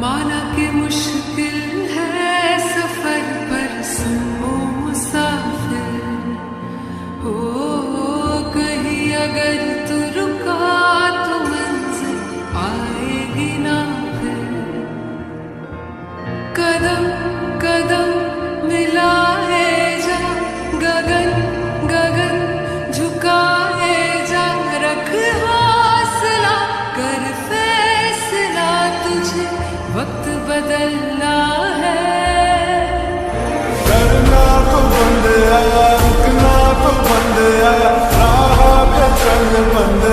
माना कि मुश्किल है सफर पर सुनो मुसाफिर हो, कहीं अगर तू रुका तो मंजिल आएगी ना फिर। कदम कदम मिलाए जा, गगन गगन झुकाए जा, रख हौसला कर फैसला, तुझे वक्त बदलना है। डरना तो बंद आया, रुकना तो बंद आया, राह पे चल बंद